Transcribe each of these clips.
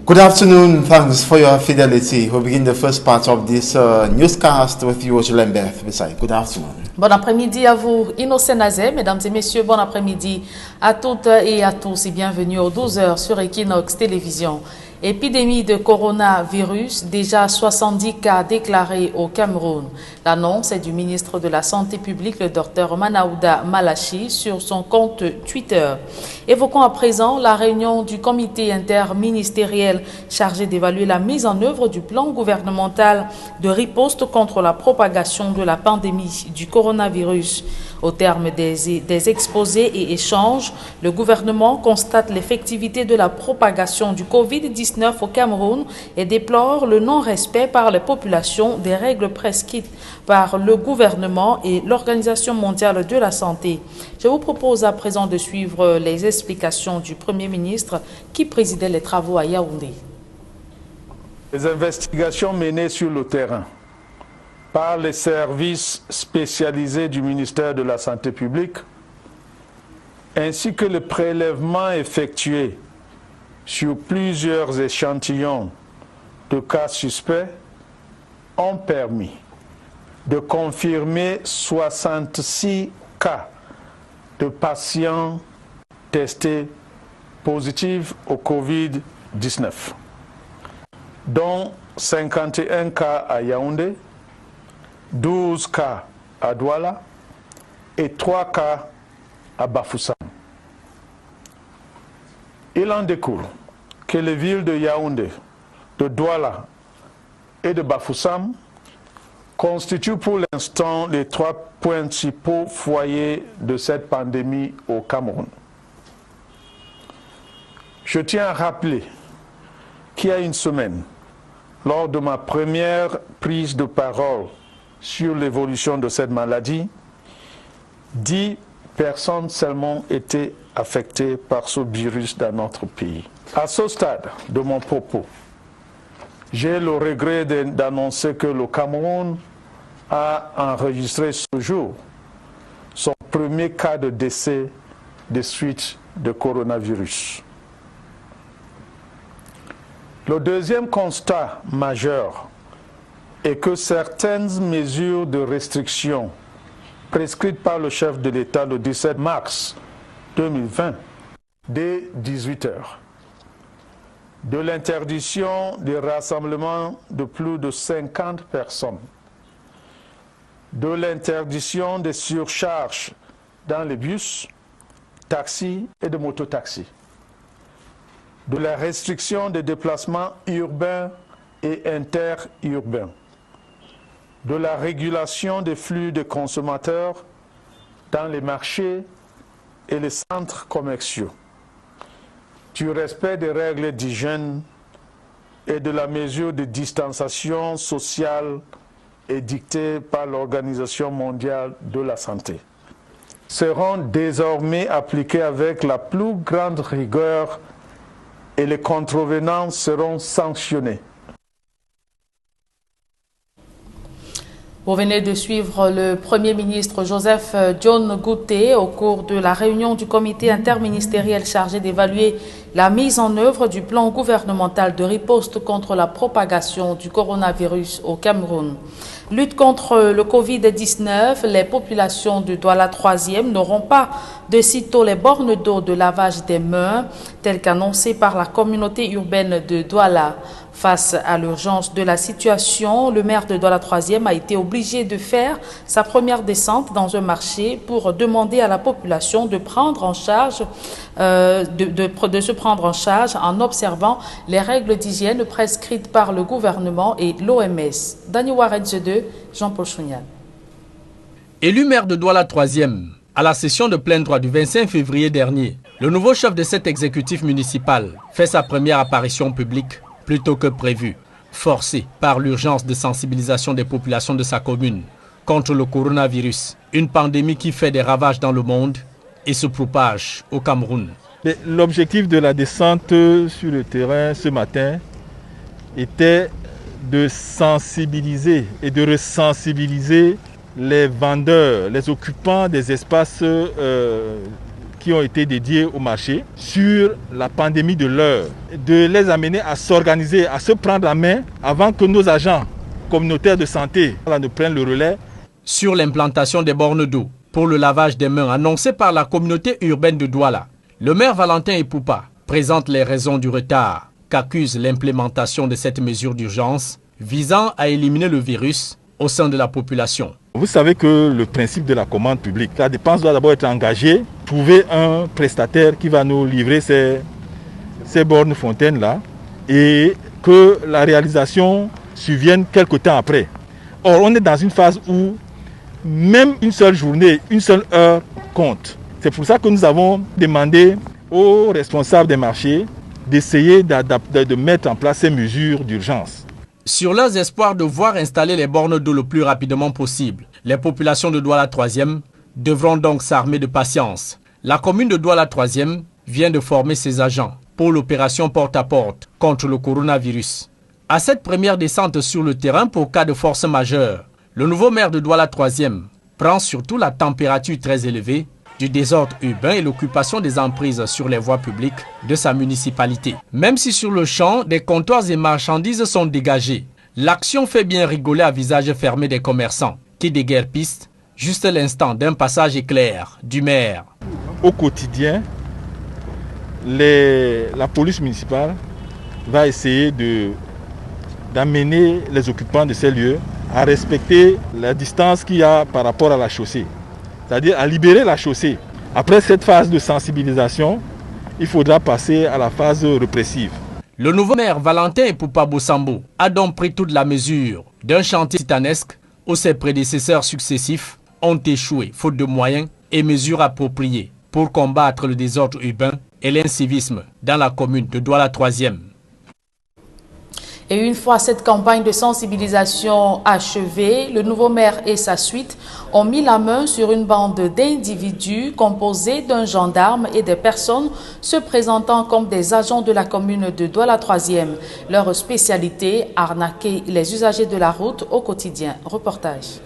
Good afternoon. Thanks for your fidelity. We'll begin the first part of this newscast with you, Lembeth. Good afternoon. Bon après-midi à vous, Innocent Nazé. Mesdames et messieurs, bon après-midi à toutes et à tous et bienvenue aux 12h sur Equinox Télévision. Épidémie de coronavirus, déjà 70 cas déclarés au Cameroun. L'annonce est du ministre de la Santé publique, le Dr Manaouda Malachi, sur son compte Twitter. Évoquons à présent la réunion du comité interministériel chargé d'évaluer la mise en œuvre du plan gouvernemental de riposte contre la propagation de la pandémie du coronavirus. Au terme des exposés et échanges, le gouvernement constate l'effectivité de la propagation du Covid-19 au Cameroun et déplore le non-respect par les populations des règles prescrites par le gouvernement et l'Organisation mondiale de la santé. Je vous propose à présent de suivre les explications du Premier ministre qui présidait les travaux à Yaoundé. Les investigations menées sur le terrain par les services spécialisés du ministère de la Santé publique, ainsi que le prélèvement effectué sur plusieurs échantillons de cas suspects, ont permis de confirmer 66 cas de patients testés positifs au Covid-19, dont 51 cas à Yaoundé, 12 cas à Douala et 3 cas à Bafoussam. Il en découle que les villes de Yaoundé, de Douala et de Bafoussam constituent pour l'instant les 3 principaux foyers de cette pandémie au Cameroun. Je tiens à rappeler qu'il y a une semaine, lors de ma première prise de parole sur l'évolution de cette maladie, 10 personnes seulement étaient affectées par ce virus dans notre pays. À ce stade de mon propos, j'ai le regret d'annoncer que le Cameroun a enregistré ce jour son premier cas de décès des suites de coronavirus. Le deuxième constat majeur est que certaines mesures de restriction prescrites par le chef de l'État le 17 mars 2020, dès 18 h, de l'interdiction des rassemblements de plus de 50 personnes, de l'interdiction des surcharges dans les bus, taxis et de mototaxis, de la restriction des déplacements urbains et interurbains, de la régulation des flux de consommateurs dans les marchés et les centres commerciaux, du respect des règles d'hygiène et de la mesure de distanciation sociale édictée par l'Organisation mondiale de la santé, seront désormais appliquées avec la plus grande rigueur et les contrevenants seront sanctionnés. Vous venez de suivre le Premier ministre Joseph John Gouté au cours de la réunion du comité interministériel chargé d'évaluer la mise en œuvre du plan gouvernemental de riposte contre la propagation du coronavirus au Cameroun. Lutte contre le Covid-19, les populations de Douala 3e n'auront pas de sitôt les bornes d'eau de lavage des mains, telles qu'annoncées par la communauté urbaine de Douala. Face à l'urgence de la situation, le maire de Douala 3e a été obligé de faire sa première descente dans un marché pour demander à la population de prendre en charge, de se prendre en charge en observant les règles d'hygiène prescrites par le gouvernement et l'OMS. Daniel Warren 2, Jean-Paul Chounian. Élu maire de Douala 3e, à la session de plein droit du 25 février dernier, le nouveau chef de cet exécutif municipal fait sa première apparition publique plus tôt que prévu, forcé par l'urgence de sensibilisation des populations de sa commune contre le coronavirus, une pandémie qui fait des ravages dans le monde et se propage au Cameroun. L'objectif de la descente sur le terrain ce matin était de sensibiliser et de resensibiliser les vendeurs, les occupants des espaces qui ont été dédiés au marché sur la pandémie de l'heure, de les amener à s'organiser, à se prendre la main avant que nos agents communautaires de santé ne prennent le relais. Sur l'implantation des bornes d'eau pour le lavage des mains annoncée par la communauté urbaine de Douala, le maire Valentin Epoupa présente les raisons du retard qu'accuse l'implémentation de cette mesure d'urgence visant à éliminer le virus au sein de la population. Vous savez que le principe de la commande publique, la dépense doit d'abord être engagée, trouver un prestataire qui va nous livrer ces bornes fontaines-là et que la réalisation survienne quelque temps après. Or, on est dans une phase où même une seule journée, une seule heure compte. C'est pour ça que nous avons demandé aux responsables des marchés d'essayer de mettre en place ces mesures d'urgence. Sur leurs espoirs de voir installer les bornes d'eau le plus rapidement possible, les populations de Douala 3e devront donc s'armer de patience. La commune de Douala 3e vient de former ses agents pour l'opération porte-à-porte contre le coronavirus. À cette première descente sur le terrain pour cas de force majeure, le nouveau maire de Douala 3e prend surtout la température très élevée du désordre urbain et l'occupation des emprises sur les voies publiques de sa municipalité. Même si sur le champ, des comptoirs et marchandises sont dégagés, l'action fait bien rigoler à visage fermé des commerçants qui déguerpissent juste l'instant d'un passage éclair du maire. Au quotidien, la police municipale va essayer d'amener les occupants de ces lieux à respecter la distance qu'il y a par rapport à la chaussée. C'est-à-dire à libérer la chaussée. Après cette phase de sensibilisation, il faudra passer à la phase répressive. Le nouveau maire Valentin Epoupa Bosambo a donc pris toute la mesure d'un chantier titanesque où ses prédécesseurs successifs ont échoué, faute de moyens et mesures appropriées pour combattre le désordre urbain et l'incivisme dans la commune de Douala 3e. Et une fois cette campagne de sensibilisation achevée, le nouveau maire et sa suite ont mis la main sur une bande d'individus composés d'un gendarme et des personnes se présentant comme des agents de la commune de Douala 3e. Leur spécialité, arnaquer les usagers de la route au quotidien. Reportage.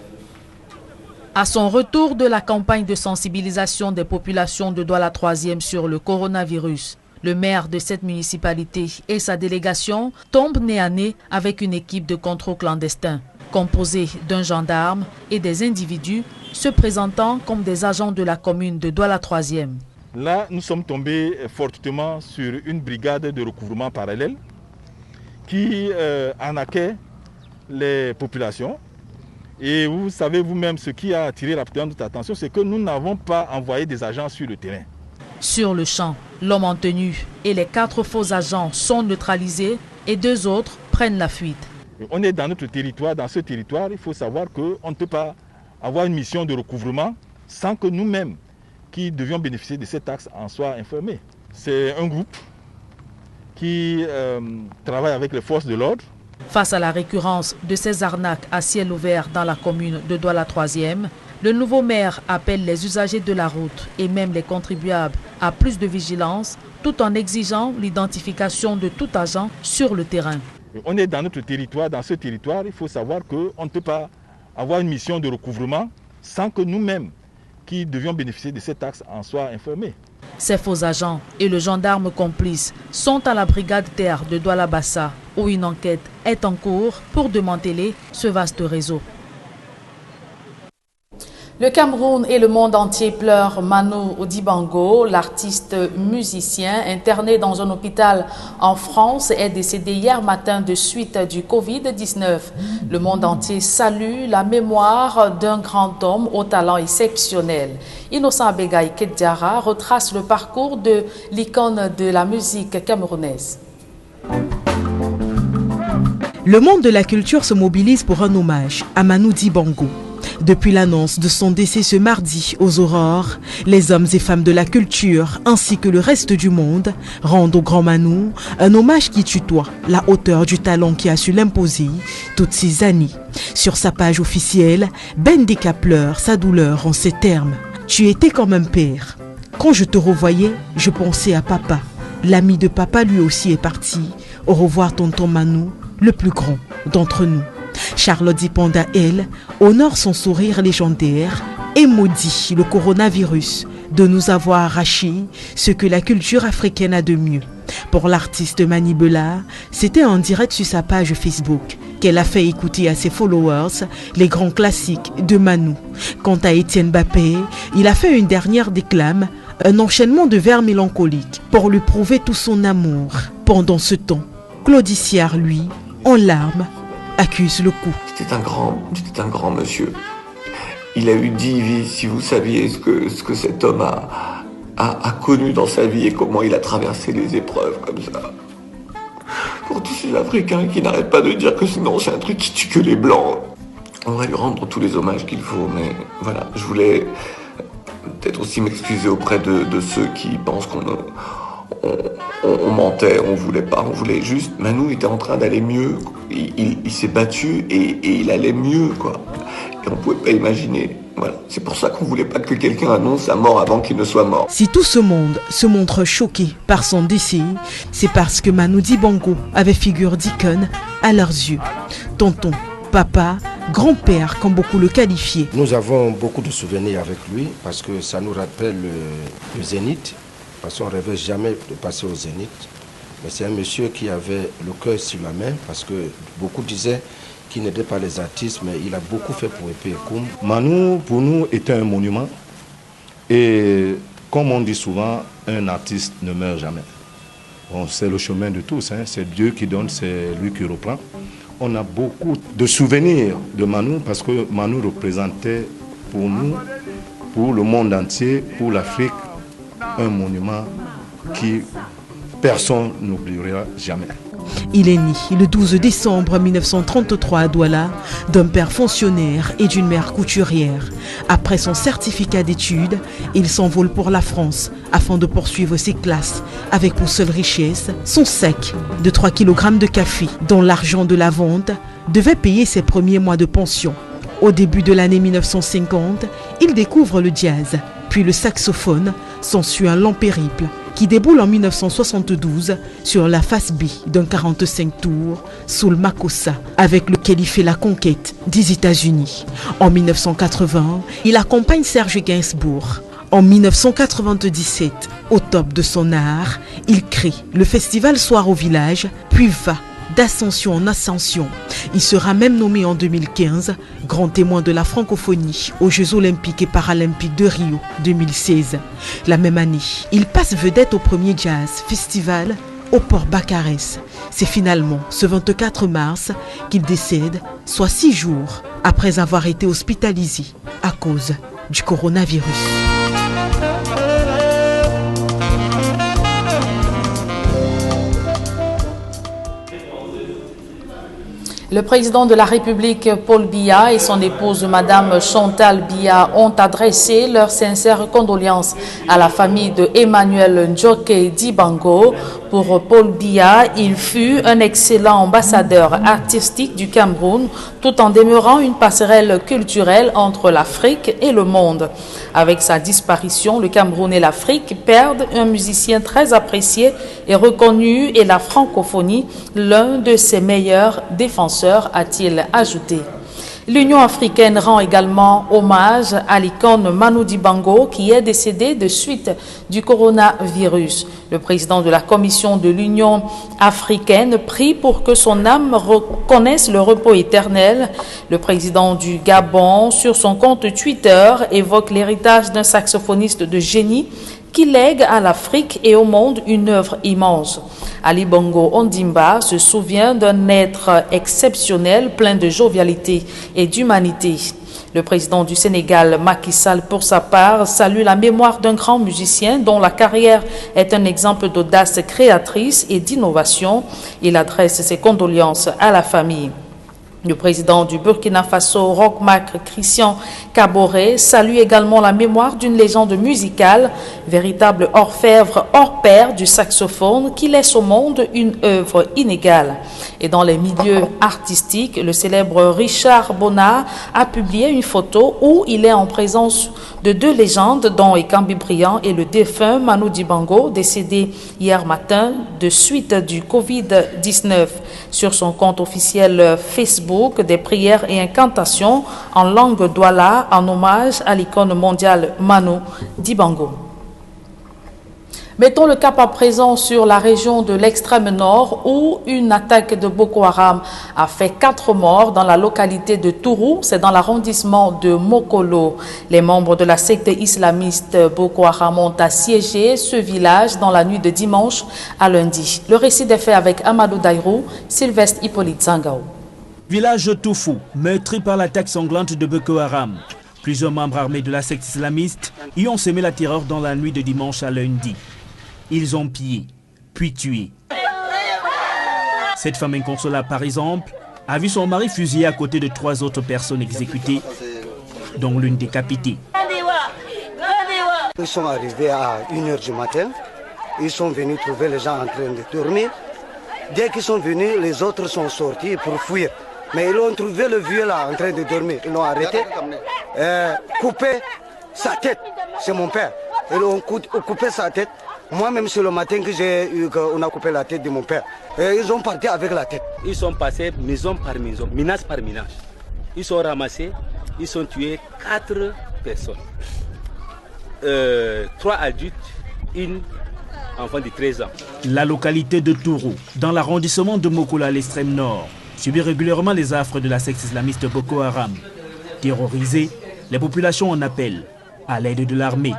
À son retour de la campagne de sensibilisation des populations de Douala 3e sur le coronavirus, le maire de cette municipalité et sa délégation tombent nez à nez avec une équipe de contrôle clandestin, composée d'un gendarme et des individus se présentant comme des agents de la commune de Douala 3e. Là, nous sommes tombés fortement sur une brigade de recouvrement parallèle qui arnaquait les populations. Et vous savez vous-même, ce qui a attiré rapidement notre attention, c'est que nous n'avons pas envoyé des agents sur le terrain. Sur le champ, l'homme en tenue et les 4 faux agents sont neutralisés et 2 autres prennent la fuite. On est dans notre territoire. Dans ce territoire, il faut savoir qu'on ne peut pas avoir une mission de recouvrement sans que nous-mêmes, qui devions bénéficier de cet axe, en soient informés. C'est un groupe qui travaille avec les forces de l'ordre. Face à la récurrence de ces arnaques à ciel ouvert dans la commune de Douala 3e, le nouveau maire appelle les usagers de la route et même les contribuables à plus de vigilance tout en exigeant l'identification de tout agent sur le terrain. On est dans notre territoire. Dans ce territoire, il faut savoir qu'on ne peut pas avoir une mission de recouvrement sans que nous-mêmes, qui devions bénéficier de cet axe, en soient informés. Ces faux agents et le gendarme complice sont à la brigade terre de Douala Bassa où une enquête est en cours pour démanteler ce vaste réseau. Le Cameroun et le monde entier pleurent Manu Dibango, l'artiste musicien interné dans un hôpital en France, est décédé hier matin de suite du Covid-19. Le monde entier salue la mémoire d'un grand homme au talent exceptionnel. Innocent Abegay Kedjara retrace le parcours de l'icône de la musique camerounaise. Le monde de la culture se mobilise pour un hommage à Manu Dibango. Depuis l'annonce de son décès ce mardi aux aurores, les hommes et femmes de la culture ainsi que le reste du monde rendent au grand Manu un hommage qui tutoie la hauteur du talent qui a su l'imposer toutes ces années. Sur sa page officielle, Bendika pleure sa douleur en ces termes. Tu étais comme un père. Quand je te revoyais, je pensais à papa. L'ami de papa lui aussi est parti. Au revoir tonton Manu, le plus grand d'entre nous. Charlotte Dipanda, elle, honore son sourire légendaire et maudit le coronavirus, de nous avoir arraché ce que la culture africaine a de mieux. Pour l'artiste Mani Bella, c'était en direct sur sa page Facebook qu'elle a fait écouter à ses followers les grands classiques de Manu. Quant à Étienne Bappé, il a fait une dernière déclame, un enchaînement de vers mélancoliques pour lui prouver tout son amour. Pendant ce temps, Claudiciard, lui, en larmes, accuse le coup. C'était un grand monsieur. Il a eu 10 vies, si vous saviez ce que cet homme a connu dans sa vie et comment il a traversé les épreuves comme ça. Pour tous ces Africains qui n'arrêtent pas de dire que sinon c'est un truc qui tue que les Blancs. On va lui rendre tous les hommages qu'il faut, mais voilà, je voulais peut-être aussi m'excuser auprès de ceux qui pensent on mentait, on voulait pas, on voulait juste. Manu était en train d'aller mieux, il s'est battu et il allait mieux, quoi. Et on pouvait pas imaginer. Voilà. C'est pour ça qu'on voulait pas que quelqu'un annonce sa mort avant qu'il ne soit mort. Si tout ce monde se montre choqué par son décès, c'est parce que Manu Dibango avait figure d'icône à leurs yeux. Tonton, papa, grand-père, comme beaucoup le qualifiaient. Nous avons beaucoup de souvenirs avec lui parce que ça nous rappelle le Zénith. Parce qu'on ne rêvait jamais de passer au Zénith. Mais c'est un monsieur qui avait le cœur sur la main parce que beaucoup disaient qu'il n'était pas les artistes, mais il a beaucoup fait pour Épée et Koum. Manu, pour nous, était un monument. Et comme on dit souvent, un artiste ne meurt jamais. Bon, c'est le chemin de tous, hein. C'est Dieu qui donne, c'est lui qui reprend. On a beaucoup de souvenirs de Manu parce que Manu représentait pour nous, pour le monde entier, pour l'Afrique, un monument qui personne n'oubliera jamais. Il est né le 12 décembre 1933 à Douala d'un père fonctionnaire et d'une mère couturière. Après son certificat d'études, il s'envole pour la France afin de poursuivre ses classes avec pour seule richesse son sac de 3 kg de café dont l'argent de la vente devait payer ses premiers mois de pension. Au début de l'année 1950, il découvre le jazz, puis le saxophone. S'ensuit un long périple qui déboule en 1972 sur la face B d'un 45 tours sous le Makossa, avec lequel il fait la conquête des États-Unis. En 1980, il accompagne Serge Gainsbourg. En 1997, au top de son art, il crée le festival Soir au Village, puis va d'ascension en ascension. Il sera même nommé en 2015 grand témoin de la francophonie aux Jeux olympiques et paralympiques de Rio 2016. La même année, il passe vedette au premier jazz festival au Port Bacarès. C'est finalement ce 24 mars qu'il décède, soit 6 jours après avoir été hospitalisé à cause du coronavirus. Le président de la République, Paul Biya, et son épouse, Madame Chantal Biya, ont adressé leurs sincères condoléances à la famille de Emmanuel Njoke Dibango. Pour Paul Biya, il fut un excellent ambassadeur artistique du Cameroun, tout en demeurant une passerelle culturelle entre l'Afrique et le monde. Avec sa disparition, le Cameroun et l'Afrique perdent un musicien très apprécié et reconnu, et la francophonie, l'un de ses meilleurs défenseurs, a-t-il ajouté. L'Union africaine rend également hommage à l'icône Manu Dibango qui est décédé de suite du coronavirus. Le président de la Commission de l'Union africaine prie pour que son âme reconnaisse le repos éternel. Le président du Gabon, sur son compte Twitter, évoque l'héritage d'un saxophoniste de génie qui lègue à l'Afrique et au monde une œuvre immense. Ali Bongo Ondimba se souvient d'un être exceptionnel, plein de jovialité et d'humanité. Le président du Sénégal, Macky Sall, pour sa part, salue la mémoire d'un grand musicien dont la carrière est un exemple d'audace créatrice et d'innovation. Il adresse ses condoléances à la famille. Le président du Burkina Faso, Roch-Marc Christian Kaboré, salue également la mémoire d'une légende musicale, véritable orfèvre hors pair du saxophone qui laisse au monde une œuvre inégale. Et dans les milieux artistiques, le célèbre Richard Bonnat a publié une photo où il est en présence de 2 légendes, dont Ekambi Briand et le défunt Manu Dibango, décédé hier matin de suite du Covid-19. Sur son compte officiel Facebook, Facebook des prières et incantations en langue douala en hommage à l'icône mondiale Manu Dibango. Mettons le cap à présent sur la région de l'extrême nord où une attaque de Boko Haram a fait 4 morts dans la localité de Tourou, c'est dans l'arrondissement de Mokolo. Les membres de la secte islamiste Boko Haram ont assiégé ce village dans la nuit de dimanche à lundi. Le récit est fait avec Amadou Daïrou, Sylvestre Hippolyte Zangao. Village Toufou, meurtri par l'attaque sanglante de Boko Haram. Plusieurs membres armés de la secte islamiste y ont semé la terreur dans la nuit de dimanche à lundi. Ils ont pillé, puis tué. Cette femme inconsolable, par exemple, a vu son mari fusillé à côté de 3 autres personnes exécutées, dont l'une décapitée. Ils sont arrivés à 1h du matin. Ils sont venus trouver les gens en train de dormir. Dès qu'ils sont venus, les autres sont sortis pour fuir. Mais ils ont trouvé le vieux là en train de dormir. Ils l'ont arrêté, coupé sa tête. C'est mon père. Ils ont coupé sa tête. Moi-même, c'est le matin que qu'on a coupé la tête de mon père. Et ils ont parti avec la tête. Ils sont passés maison par maison, ménage par ménage. Ils sont ramassés, ils ont tué 4 personnes. 3 adultes, une enfant de 13 ans. La localité de Tourou, dans l'arrondissement de Mokolo à l'extrême nord, subit régulièrement les affres de la secte islamiste Boko Haram. Terrorisées, les populations en appellent à l'aide de l'armée.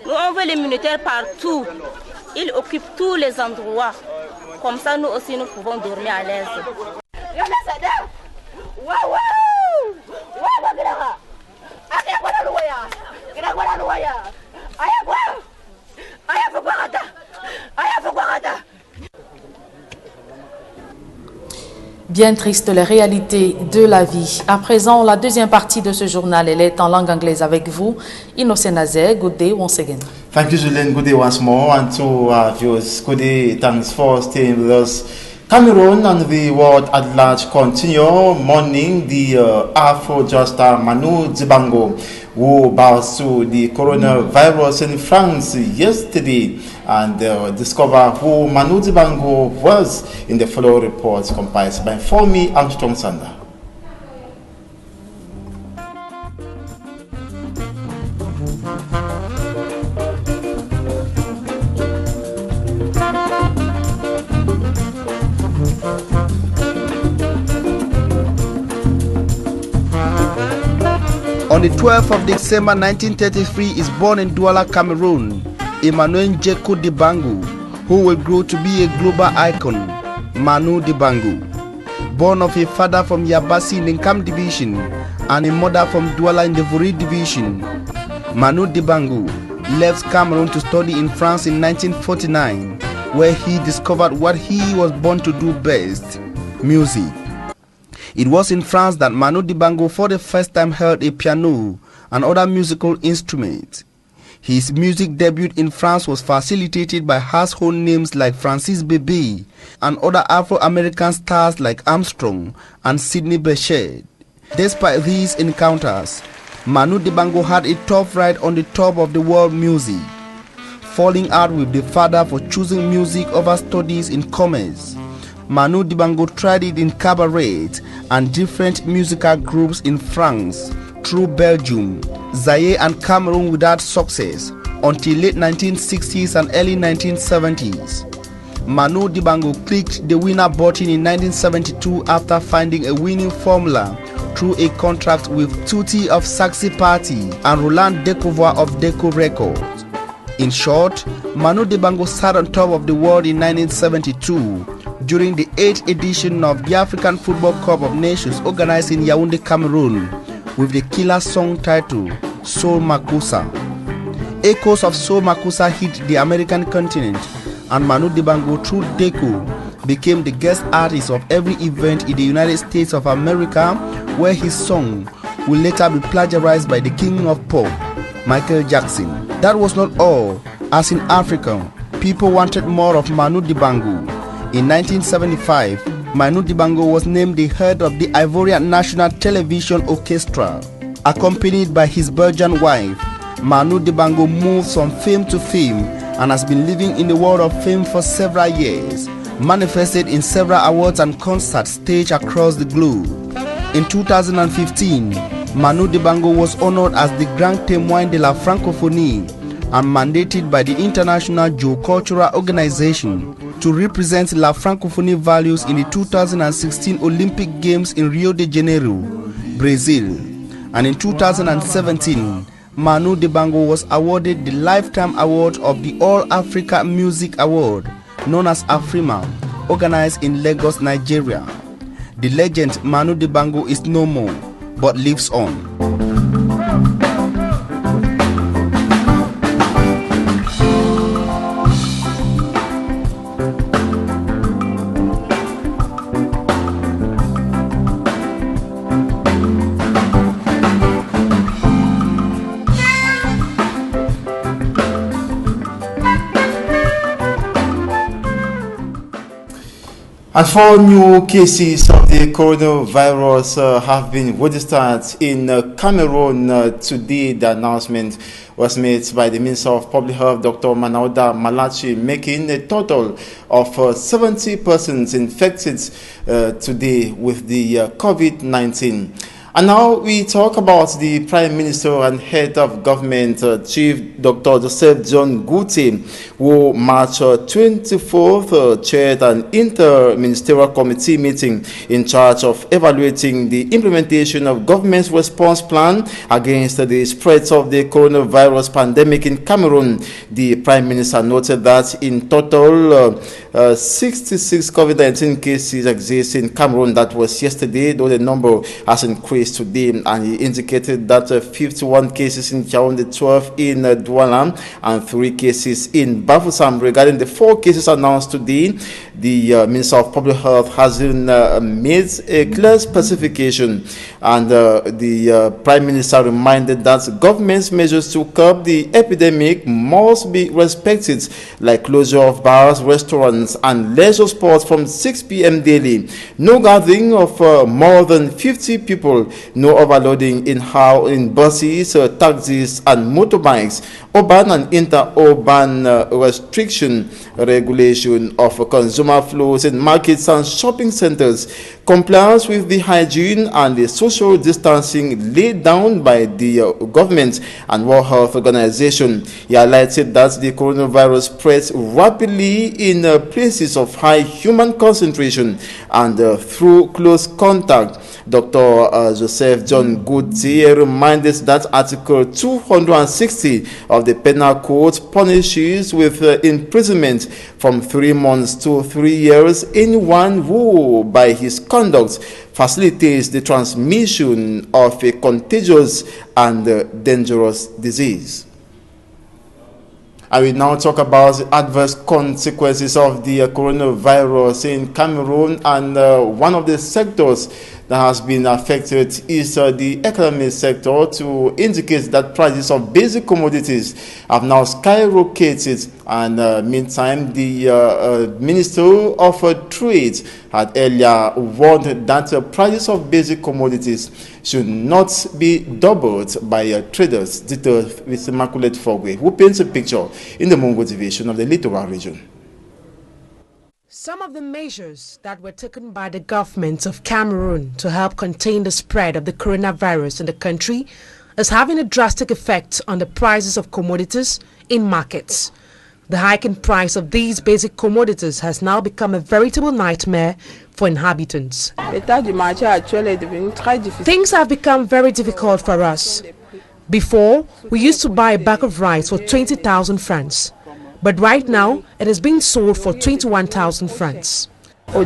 Nous, on veut les militaires partout. Ils occupent tous les endroits. Comme ça, nous aussi, nous pouvons dormir à l'aise. Bien triste les réalités de la vie. À présent, la deuxième partie de ce journal, elle est en langue anglaise avec vous. Innocent Nazé, good day once again. Thank you, Julien. Good day once more. And to our viewers, good day. Thanks for staying with us. Cameroon and the world at large continue mourning the Afro-Joster Manu Dibango, who bows to the coronavirus in France yesterday, and discover who Manu Dibango was in the following reports compiled by Fomi Armstrong Sanda. On the 12th of December 1933 is born in Douala, Cameroon, Emmanuel Djekou Dibango, who will grow to be a global icon, Manu Dibango. Born of a father from Yabasi in the Nkam division and a mother from Douala in the Vori division, Manu Dibango left Cameroon to study in France in 1949, where he discovered what he was born to do best, music. It was in France that Manu Dibango for the first time held a piano and other musical instruments. His music debut in France was facilitated by household names like Francis Bébé and other Afro-American stars like Armstrong and Sidney Bechet. Despite these encounters, Manu Dibango had a tough ride on the top of the world music, falling out with the father for choosing music over studies in commerce. Manu Dibango tried it in cabaret and different musical groups in France, through Belgium, Zaire and Cameroon without success until late 1960s and early 1970s. Manu Dibango clicked the winner button in 1972 after finding a winning formula through a contract with Tutti of Saxy Party and Roland Decouvre of Deco Records. In short, Manu Dibango sat on top of the world in 1972 during the 8th edition of the African Football Cup of Nations organized in Yaoundé, Cameroon, with the killer song titled Soul Makusa. Echoes of Soul Makusa hit the American continent, and Manu Dibango through Deco became the guest artist of every event in the United States of America, where his song will later be plagiarized by the king of pop, Michael Jackson. That was not all, as in Africa, people wanted more of Manu Dibango. In 1975, Manu Dibango was named the head of the Ivorian National Television Orchestra. Accompanied by his Belgian wife, Manu Dibango moves from fame to fame and has been living in the world of fame for several years, manifested in several awards and concerts staged across the globe. In 2015, Manu Dibango was honored as the Grand Témoin de la Francophonie and mandated by the International Geocultural Organization to represent La Francophonie values in the 2016 Olympic Games in Rio de Janeiro, Brazil. And in 2017, Manu Dibango was awarded the Lifetime Award of the All Africa Music Award, known as Afrima, organized in Lagos, Nigeria. The legend Manu Dibango is no more, but lives on. And 4 new cases of the coronavirus have been registered in Cameroon today. The announcement was made by the Minister of Public Health, Dr. Manauda Malachi, making a total of 70 persons infected today with the COVID-19. And now we talk about the Prime Minister and Head of Government, Chief Dr. Joseph John Guti, who March 24th chaired an inter-ministerial committee meeting in charge of evaluating the implementation of government's response plan against the spread of the coronavirus pandemic in Cameroon. The Prime Minister noted that in total 66 COVID-19 cases exist in Cameroon. That was yesterday, though the number has increased today, and he indicated that 51 cases in Yaoundé, 12 in Douala, and 3 cases in Bafoussam. Regarding the 4 cases announced today, the Minister of Public Health hasn't made a clear specification, and the Prime Minister reminded that government's measures to curb the epidemic must be respected, like closure of bars, restaurants, and leisure sports from 6 p.m. daily, no gathering of more than 50 people, no overloading in buses, taxis, and motorbikes, urban and inter-urban restriction, regulation of consumer flows in markets and shopping centers, compliance with the hygiene and the social distancing laid down by the government and World Health Organization. He highlighted that the coronavirus spreads rapidly in places of high human concentration and through close contact. Dr. Joseph John Guti reminded that Article 260 of the Penal Code punishes with imprisonment from 3 months to 3 years anyone who, by his conduct, facilitates the transmission of a contagious and dangerous disease. I will now talk about the adverse consequences of the coronavirus in Cameroon, and one of the sectors that has been affected is the economic sector, to indicate that prices of basic commodities have now skyrocketed. And meantime, the Minister of Trade had earlier warned that prices of basic commodities should not be doubled by traders. Detailed with Immaculate Fogwe, who paints a picture in the Mungo division of the Littoral region. Some of the measures that were taken by the government of Cameroon to help contain the spread of the coronavirus in the country is having a drastic effect on the prices of commodities in markets. The hike in price of these basic commodities has now become a veritable nightmare for inhabitants. Things have become very difficult for us. Before, we used to buy a bag of rice for 20,000 francs. But right now, it is being sold for 21,000 francs. A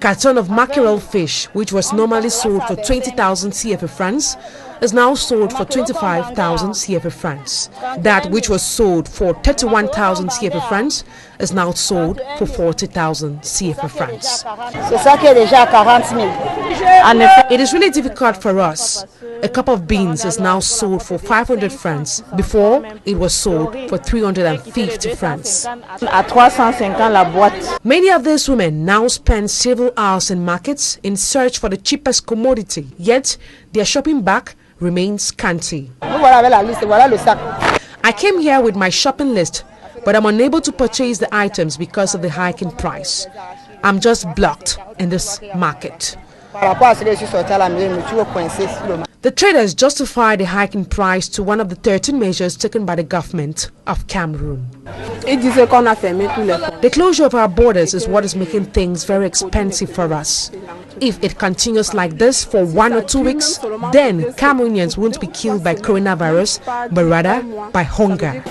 carton of mackerel fish, which was normally sold for 20,000 CFA francs, is now sold for 25,000 CFA francs. That which was sold for 31,000 CFA francs is now sold for 40,000 CFA francs. It is really difficult for us. A cup of beans is now sold for 500 francs. Before, it was sold for 350 francs. Many of these women now spend several hours in markets in search for the cheapest commodity, yet their shopping bag remains scanty. I came here with my shopping list, but I'm unable to purchase the items because of the hike in price. I'm just blocked in this market. The traders justify the hike in price to one of the 13 measures taken by the government of Cameroon. The closure of our borders is what is making things very expensive for us. If it continues like this for 1 or 2 weeks, then Cameroonians won't be killed by coronavirus, but rather by hunger.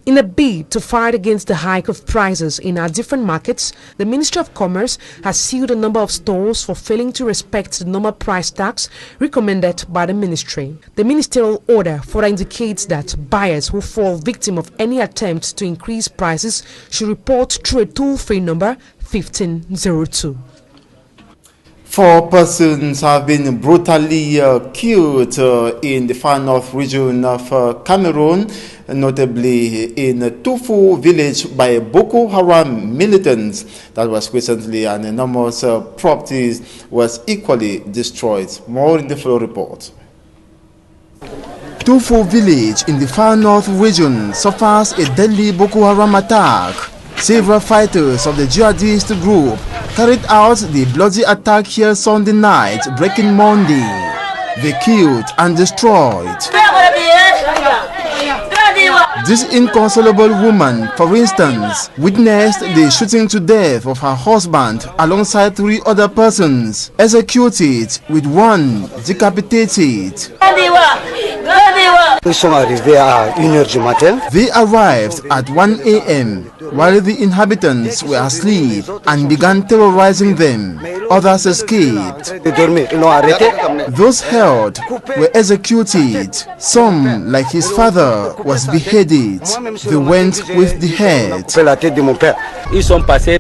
In a bid to fight against the hike of prices in our different markets, the Ministry of Commerce has sealed a number of stores for failing to respect the normal price tax recommended by the ministry. The ministerial order further indicates that buyers who fall victim of any attempt to increase prices should report through a toll-free number 1502. 4 persons have been brutally killed in the far north region of Cameroon, notably in Tufu village by Boko Haram militants. That was recently, and enormous properties was equally destroyed. More in the full report. Tufu village in the far north region suffers a deadly Boko Haram attack. Several fighters of the jihadist group carried out the bloody attack here Sunday night, breaking Monday. They killed and destroyed. This inconsolable woman, for instance, witnessed the shooting to death of her husband alongside 3 other persons, executed with one decapitated. They arrived at 1 a.m. while the inhabitants were asleep and began terrorizing them. Others escaped. Those held were executed. Some, like his father, was beheaded. They went with the head.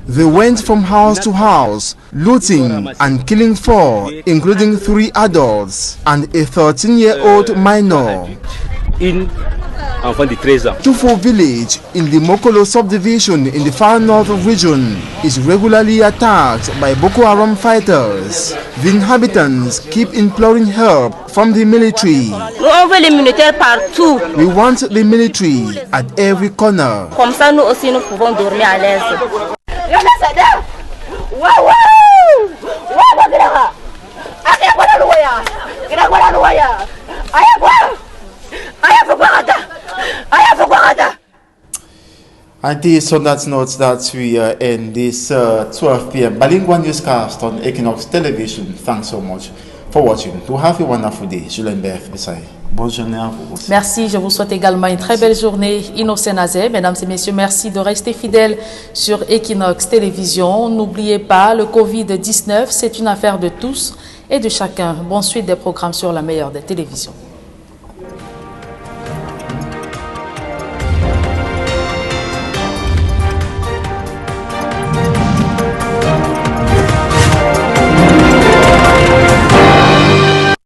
They went from house to house, looting and killing 4, including 3 adults and a 13-year-old minor. Tufu village in the Mokolo subdivision in the far north region is regularly attacked by Boko Haram fighters. The inhabitants keep imploring help from the military. We want the military at every corner. And it is on that note that we end this 12 p.m. bilingual newscast on Equinox Television. Thanks so much for watching. To have a wonderful day. Julien Berth, bonne journée à vous aussi. Merci, je vous souhaite également une très belle journée. Innocent Nazé, mesdames et messieurs, merci de rester fidèles sur Equinox Télévision. N'oubliez pas, le Covid-19, c'est une affaire de tous et de chacun. Bonne suite des programmes sur la meilleure des télévisions.